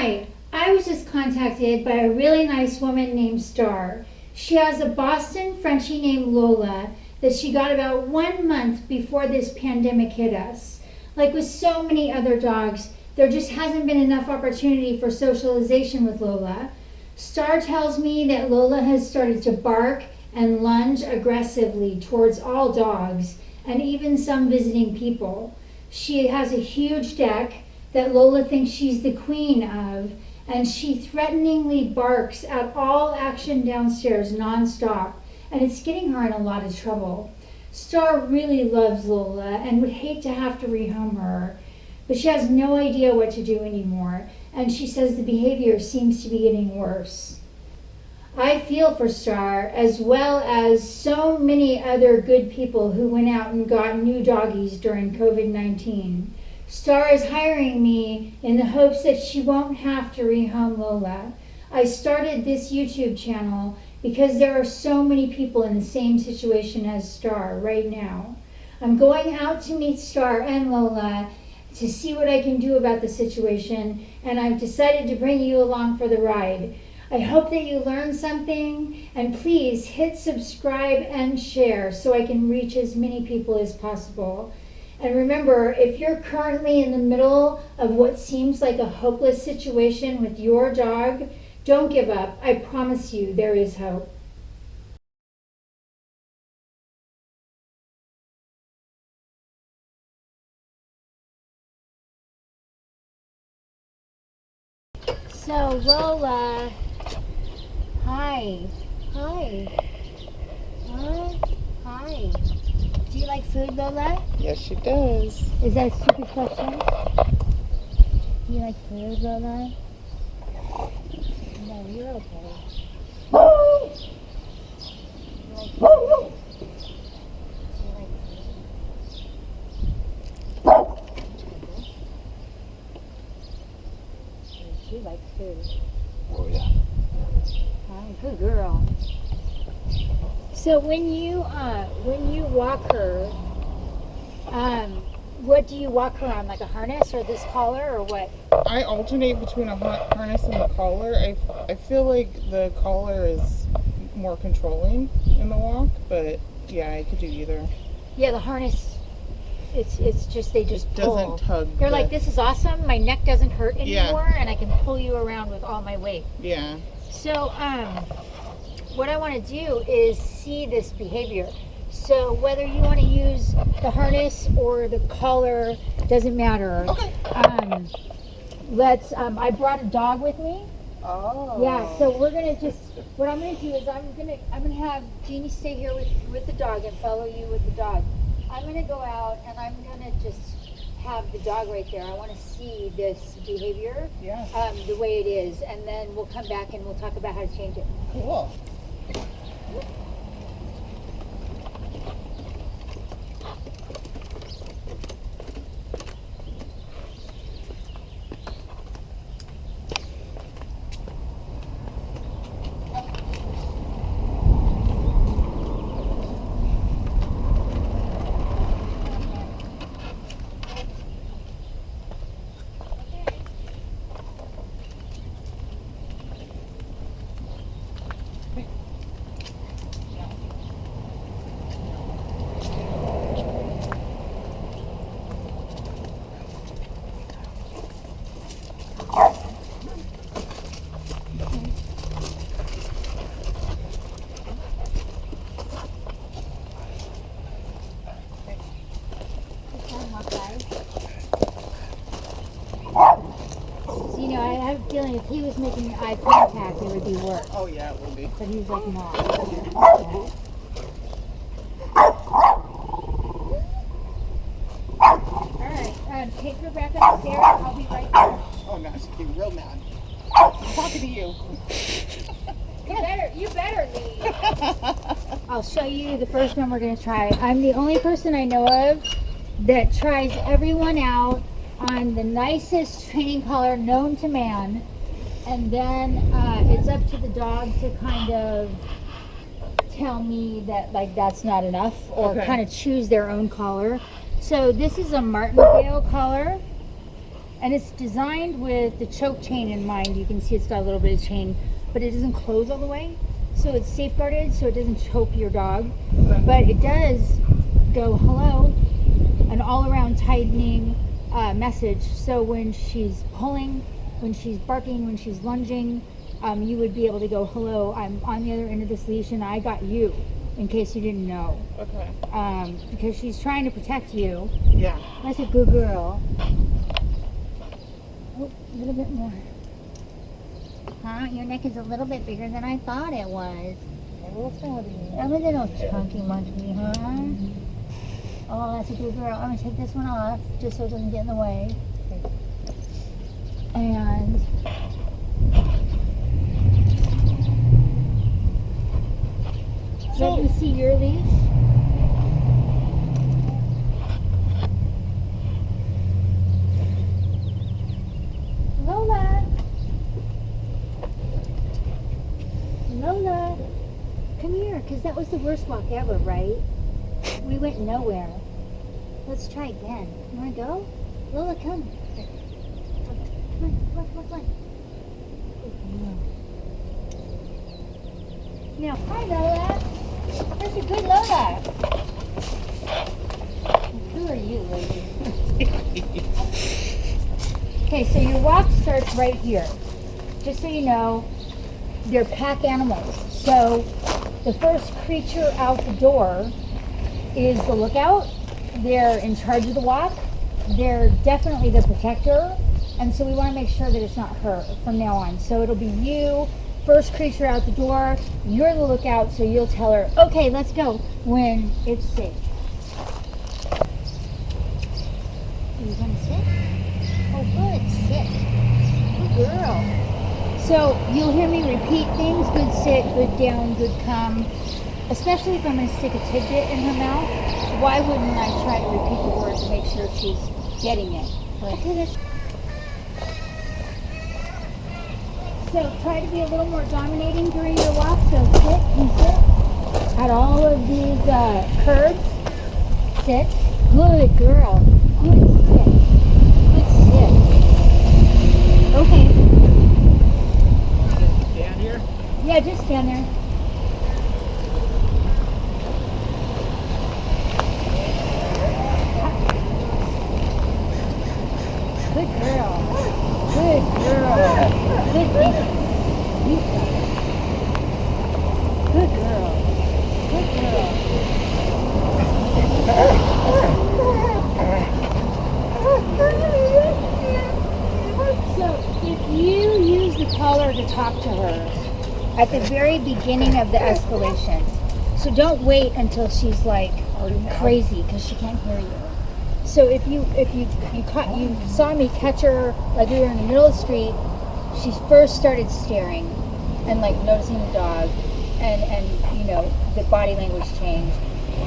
Hi, I was just contacted by a really nice woman named Star. She has a Boston Frenchie named Lola that she got about 1 month before this pandemic hit us. Like with so many other dogs, there just hasn't been enough opportunity for socialization with Lola. Star tells me that Lola has started to bark and lunge aggressively towards all dogs and even some visiting people. She has a huge deck that Lola thinks she's the queen of, and she threateningly barks at all action downstairs nonstop, and it's getting her in a lot of trouble. Star really loves Lola and would hate to have to rehome her, but she has no idea what to do anymore, and she says the behavior seems to be getting worse. I feel for Star, as well as so many other good people who went out and got new doggies during COVID-19. Star is hiring me in the hopes that she won't have to rehome Lola. I started this YouTube channel because there are so many people in the same situation as Star right now. I'm going out to meet Star and Lola to see what I can do about the situation, and I've decided to bring you along for the ride. I hope that you learned something, and please hit subscribe and share so I can reach as many people as possible. And remember, if you're currently in the middle of what seems like a hopeless situation with your dog, don't give up. I promise you there is hope. So Lola, hi. Hi. Do you like food, Lola? Yes, she does. Is that a stupid question? Do you like food, Lola? No, you're okay. You like food? Do you like food? She likes food. Oh, yeah. Hi, good girl. So when you walk her, what do you walk her on? Like a harness or this collar or what? I alternate between a harness and the collar. I feel like the collar is more controlling in the walk, but yeah, I could do either. Yeah, the harness, it's just, they just pull. Doesn't tug. You're like, this is awesome. My neck doesn't hurt anymore, Yeah. and I can pull you around with all my weight. Yeah. So, what I want to do is see this behavior. So whether you want to use the harness or the collar, doesn't matter. Okay. I brought a dog with me. Oh. Yeah, so we're gonna what I'm gonna do is I'm gonna have Jeannie stay here with the dog and follow you with the dog. I'm gonna go out and I'm gonna just have the dog right there. I want to see this behavior, Yeah. the way it is, and then we'll come back and we'll talk about how to change it. Cool. I have a feeling if he was making eye contact, it would be worse. Oh, yeah, it will be. But he's like, no. Alright, take her back upstairs. I'll be right there. Oh, no, she's getting real mad. I'm talking to you. You better leave. I'll show you the first one we're going to try. I'm the only person I know of that tries everyone out on the nicest training collar known to man, and then it's up to the dog to kind of tell me that like that's not enough, or kind of choose their own collar. So this is a martingale collar, And it's designed with the choke chain in mind. You can see it's got a little bit of chain, but it doesn't close all the way. So it's safeguarded so it doesn't choke your dog. But it does go hello, an all around tightening message. So when she's pulling, when she's barking, when she's lunging, you would be able to go hello, I'm on the other end of this leash and I got you, in case you didn't know. Okay. Because she's trying to protect you. Yeah. That's a good girl. Oh, a little bit more. Huh? Your neck is a little bit bigger than I thought it was. A little fatty. I'm a little chunky monkey, huh? Oh, that's a good girl. I'm going to take this one off just so it doesn't get in the way. And let me see your leash. Lola! Lola! Come here, because that was the worst walk ever, right? We went nowhere. Let's try again. You want to go? Lola, come. Come on. Now, hi, Lola. That's a good Lola. Who are you, lady? Okay, so your walk starts right here. Just so you know, they're pack animals. So the first creature out the door is the lookout. They're in charge of the walk. They're definitely the protector. And so we want to make sure that it's not her from now on. So it'll be you, first creature out the door. You're the lookout, so you'll tell her, okay, let's go, when it's safe. Are you going to sit? Oh, good, sit. Good girl. So you'll hear me repeat things, good sit, good down, good come. Especially if I'm going to stick a tidbit in her mouth, why wouldn't I try to repeat the word to make sure she's getting it? Okay, so try to be a little more dominating during your walk. So sit and sit. At all of these curves, sit. Good girl. Good sit. Good sit. Okay. Stand here? Yeah, just stand there. Good girl. Good girl. Good girl. Good girl. Good girl. So if you use the collar to talk to her at the very beginning of the escalation, so don't wait until she's like crazy because she can't hear you. So if you saw me catch her like we were in the middle of the street, she first started staring and like noticing the dog and you know the body language changed.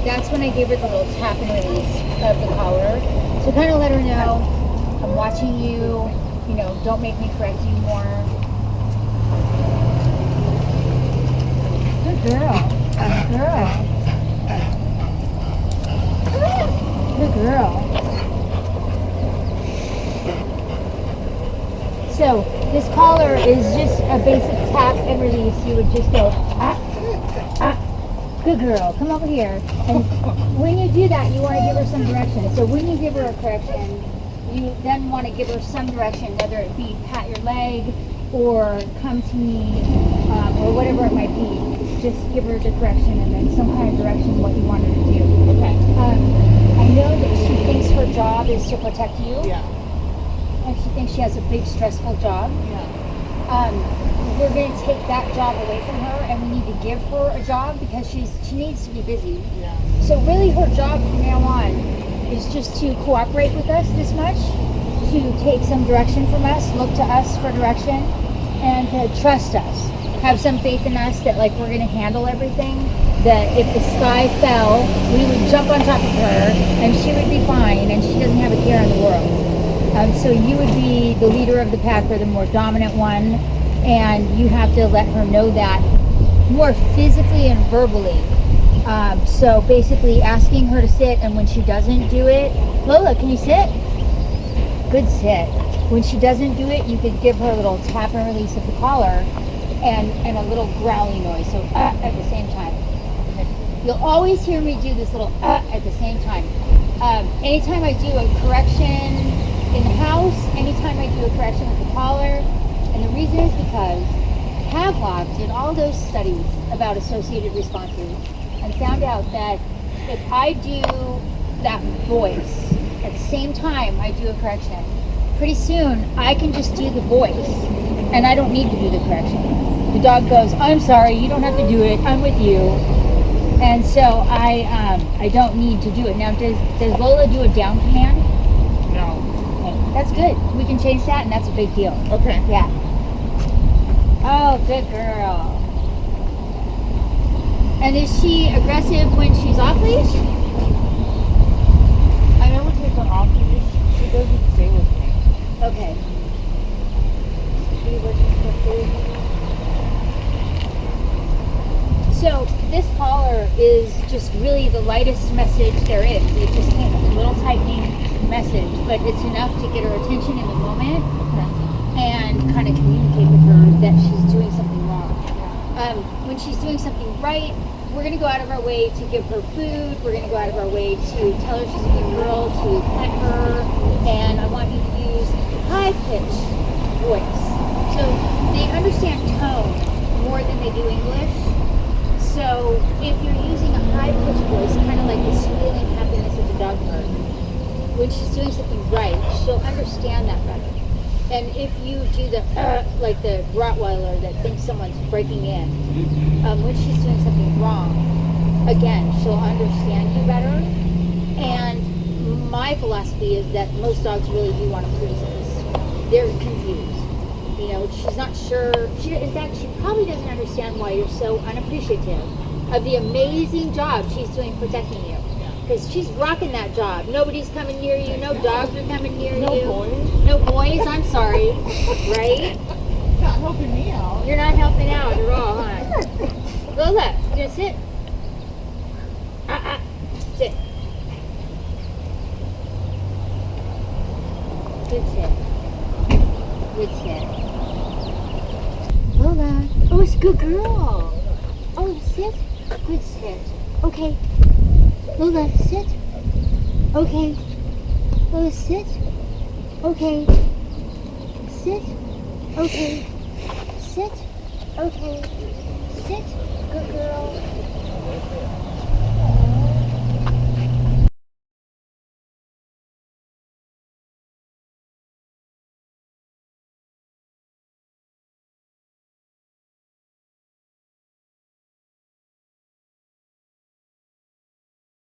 That's when I gave her the little tap and release of the collar to kind of let her know I'm watching you. You know, don't make me correct you more. Good girl. Good girl. Good girl. So this collar is just a basic tap and release. You would just go, ah, ah. Good girl, come over here. And when you do that, you want to give her some direction. So when you give her a correction, you then want to give her some direction, whether it be pat your leg or come to me or whatever it might be. Just give her the correction and then some kind of direction what you want her to do. Okay. I know that she thinks her job is to protect you. Yeah. And she thinks she has a big stressful job. Yeah. We're going to take that job away from her and we need to give her a job because she needs to be busy. Yeah. So really her job from now on is just to cooperate with us this much, to take some direction from us, look to us for direction, and to trust us. Have some faith in us that like we're going to handle everything, that if the sky fell, we would jump on top of her and she would be fine and she doesn't have a care in the world. So you would be the leader of the pack or the more dominant one, and you have to let her know that more physically and verbally. So basically asking her to sit, and when she doesn't do it, Lola, can you sit? Good sit. When she doesn't do it, you could give her a little tap and release of the collar and a little growly noise, so at the same time. You'll always hear me do this little at the same time. Anytime I do a correction in the house, anytime I do a correction with the collar, and the reason is because Pavlov did all those studies about associated responses and found out that if I do that voice at the same time I do a correction, pretty soon I can just do the voice and I don't need to do the correction. The dog goes, I'm sorry, you don't have to do it, I'm with you. And so I don't need to do it. Now, does Lola do a down command? No. Okay, that's good. We can change that, and that's a big deal. Okay. Yeah. Oh, good girl. And is she aggressive when she's off leash? I never take her off leash. She doesn't stay with me. Okay. See what she's supposed to do. So this collar is just really the lightest message there is. It just came a little tightening message, but it's enough to get her attention in the moment and kind of communicate with her that she's doing something wrong. When she's doing something right, we're going to go out of our way to give her food. We're going to go out of our way to tell her she's a good girl, to pet her, and I want you to use high-pitched voice. So they understand tone more than they do English. So if you're using a high-pitched voice, kind of like the squealing happiness of the dog park, when she's doing something right, she'll understand that better. And if you do the, like the Rottweiler that thinks someone's breaking in, when she's doing something wrong, again, she'll understand you better. And my philosophy is that most dogs really do want to please us. They're confused. You know, she's not sure. In fact, she probably doesn't understand why you're so unappreciative of the amazing job she's doing protecting you. Because she's rocking that job. Nobody's coming near you. No dogs are coming near you. No boys. No boys. I'm sorry. Right? It's not helping me out. You're not helping out at all, huh? Lola, you gonna sit? Sit. Good sit. Good sit. Lola. Oh, it's a good girl. Oh, sit. Good sit. Okay. Lola, sit. Okay. Lola, sit. Okay. Sit. Okay. Sit. Okay. Sit. Good girl.